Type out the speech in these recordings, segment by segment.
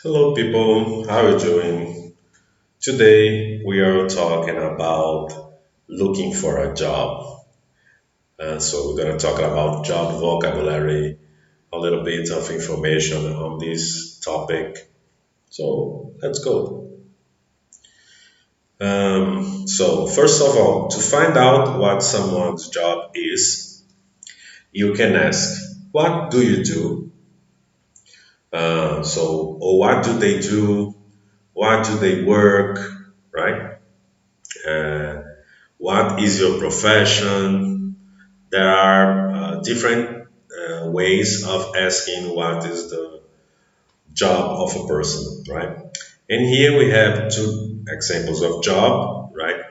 Hello, people. How are you doing? Today we are talking about looking for a job. So we're going to talk about job vocabulary, a little bit of information on this topic. So let's go. So first of all, to find out what someone's job is, you can ask, "What do you do?" Or what do they do? What do they work? Right? Uh, what is your profession? There are different ways of asking what is the job of a person, right? And here we have two examples of job, right?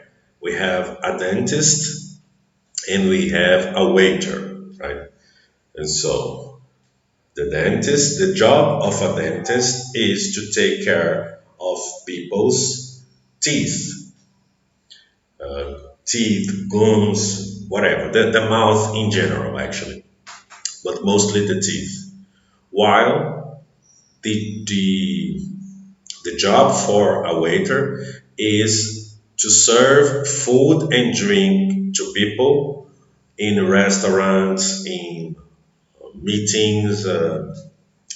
We have a dentist and we have a waiter, right? And so the job of a dentist is to take care of people's teeth, gums, whatever, the mouth in general, actually, but mostly the teeth. While the, the, the job for a waiter is to serve food and drink to people in restaurants, in meetings,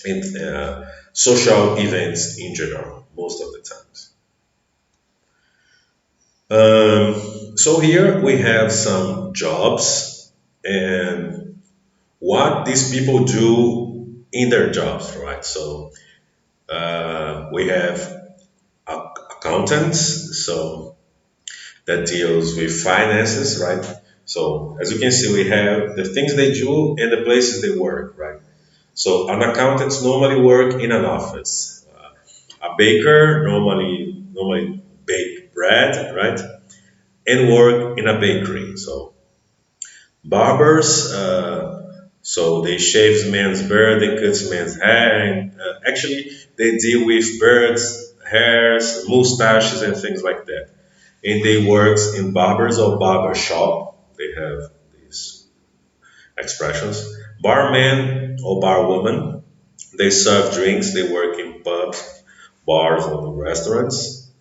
in social events in general, most of the times. So here we have some jobs and what these people do in their jobs, right? So we have accountants, so that deals with finances, right? So as you can see, we have the things they do and the places they work, right? So an accountant normally work in an office. A baker normally bake bread, right? And work in a bakery. So barbers, so they shaves men's beard and cuts men's hair. And actually, they deal with beards, hairs, mustaches, and things like that. And they works in barbers or barber shop. They have these expressions. Barman or barwoman, they serve drinks. They work in pubs, bars, or restaurants.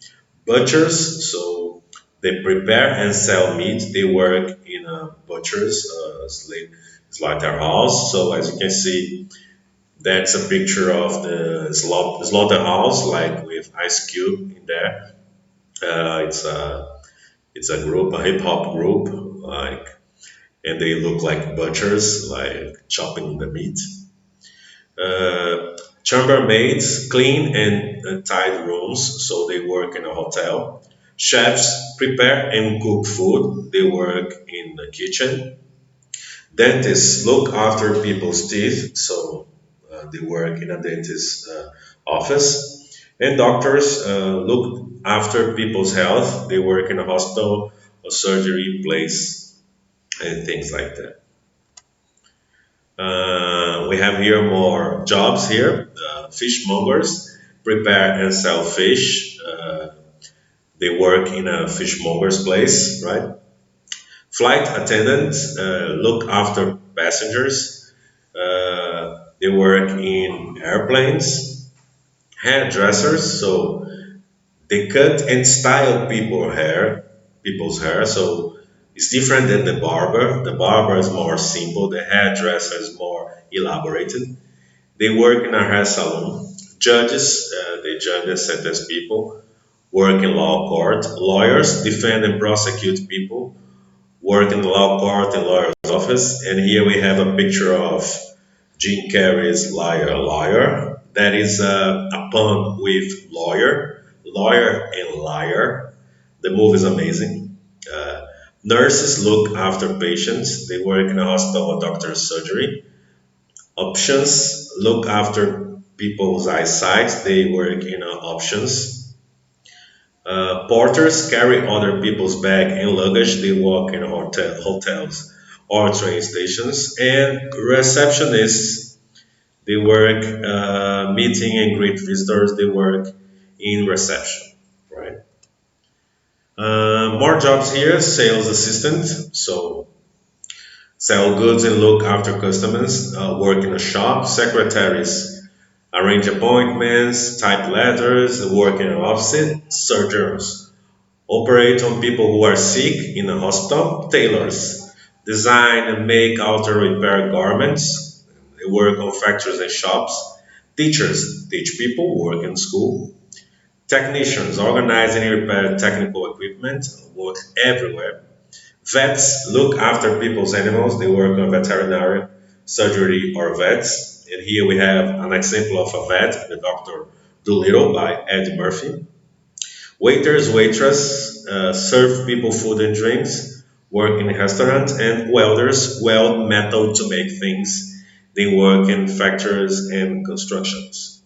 Butchers, so they prepare and sell meat. They work in a butcher's slaughterhouse. So as you can see, that's a picture of the slaughterhouse, like with Ice Cube in there. It's a group, a hip hop group, like, and they look like butchers, like chopping the meat. Chambermaids clean and tidy rooms, so they work in a hotel. Chefs prepare and cook food, they work in the kitchen. Dentists look after people's teeth, so they work in a dentist's office. And doctors look after people's health, they work in a hospital, a surgery place, and things like that. We have here more jobs here. Fishmongers prepare and sell fish. They work in a fishmonger's place, right? Flight attendants look after passengers. They work in airplanes. Hairdressers, so they cut and style people's hair. So it's different than the barber. The barber is more simple. The hairdresser is more elaborated. They work in a hair salon. Judges, they judge and sentence people, work in law court. Lawyers defend and prosecute people, work in the law court and lawyer's office. And here we have a picture of Jim Carrey's Liar. That is a pun with lawyer and liar. The movie is amazing. Nurses look after patients. They work in a hospital or doctor's surgery. Options look after people's eyesight. They work in options. Porters carry other people's bag and luggage. They work in hotels or train stations. And receptionists, they work meeting and greet visitors. They work in reception, right? More jobs here. Sales assistant. So sell goods and look after customers. Work in a shop. Secretaries. arrange appointments, type letters, work in an office, surgeons operate on people who are sick in a hospital, tailors design and make, alter, repair garments, they work on factories and shops, teachers teach people, work in school, technicians organize and repair technical equipment, work everywhere. Vets look after people's animals. They work on veterinary surgery or vets. And here we have an example of a vet, the Dr. Dolittle by Eddie Murphy. Waiters, waitress serve people food and drinks, work in restaurants, and welders weld metal to make things. They work in factories and constructions.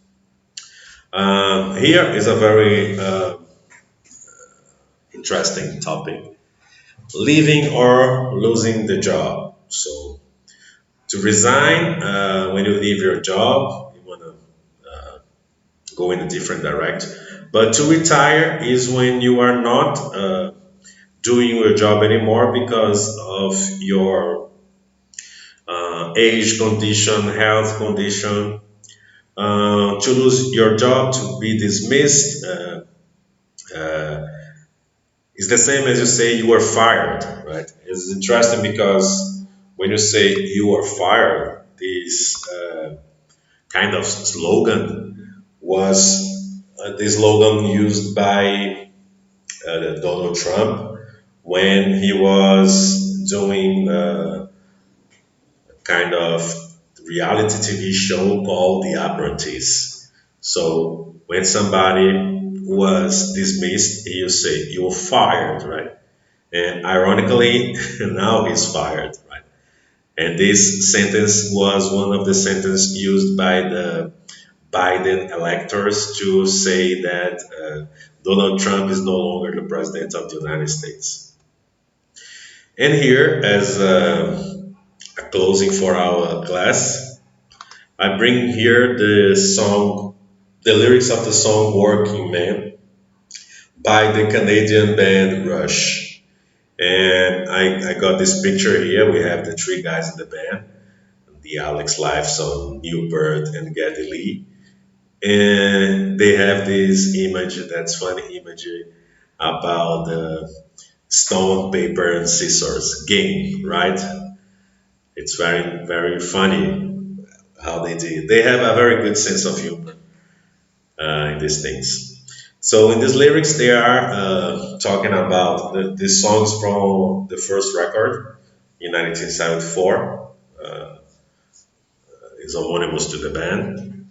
Here is a very interesting topic: leaving or losing the job. So to resign, when you leave your job, you want to go in a different direction. But to retire is when you are not doing your job anymore because of your age condition, health condition. To lose your job, to be dismissed, uh, is the same as you say you were fired, right? It's interesting because when you say you were fired, this kind of slogan was the slogan used by Donald Trump when he was doing kind of reality TV show called The Apprentice. So when somebody was dismissed, he would say, "You're fired," right? And ironically, now he's fired, right? And this sentence was one of the sentences used by the Biden electors to say that Donald Trump is no longer the president of the United States. And here, as a closing for our class, I bring here the song, the lyrics of the song Working Man by the Canadian band Rush. And I got this picture here. We have the three guys in the band, the Alex Lifeson, Newbert, and Geddy Lee. And they have this image, that's funny imagery about the stone, paper, and scissors game, right? It's very, very funny how they did. They have a very good sense of humor in these things. So in these lyrics, they are talking about the songs from the first record in 1974. Uh, is homonymous to the band.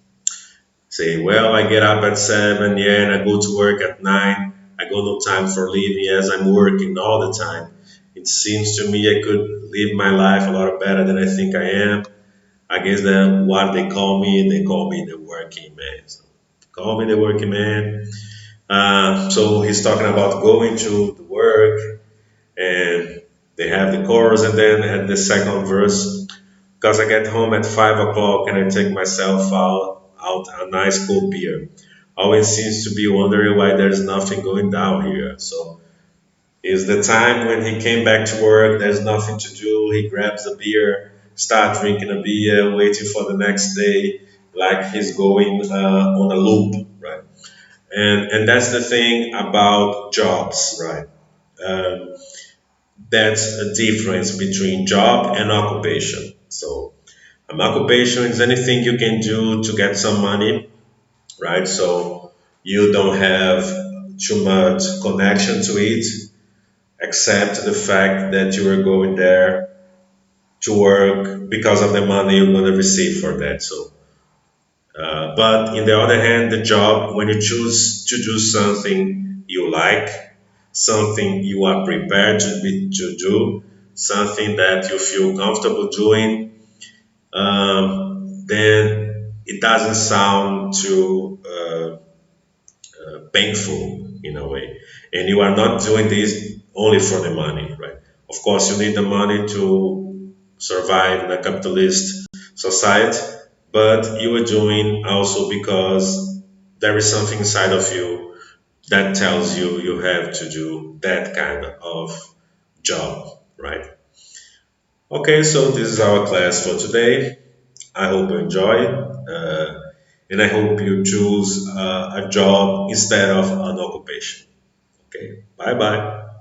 Say, well, I get up at 7, yeah, and I go to work at 9. I got no time for leaving as I'm working all the time. It seems to me I could live my life a lot better than I think I am. I guess that what they call me the working man. So, call me the working man. So he's talking about going to the work, and they have the chorus, and then at the second verse, because I get home at 5 o'clock and I take myself out a nice cold beer. Always seems to be wondering why there's nothing going down here. So is the time when he came back to work, there's nothing to do, he grabs a beer, start drinking a beer, waiting for the next day, like he's going on a loop, right? And that's the thing about jobs, right? Um, that's a difference between job and occupation. So an occupation is anything you can do to get some money, right? So you don't have too much connection to it, except the fact that you are going there to work because of the money you're going to receive for that. So, but in the other hand, the job, when you choose to do something you like, something you are prepared to do, something that you feel comfortable doing, then it doesn't sound too painful in a way. And you are not doing this only for the money, right? Of course, you need the money to survive in a capitalist society, but you are doing also because there is something inside of you that tells you you have to do that kind of job, right? Okay, so this is our class for today. I hope you enjoy. and I hope you choose a job instead of an occupation. Okay, bye bye.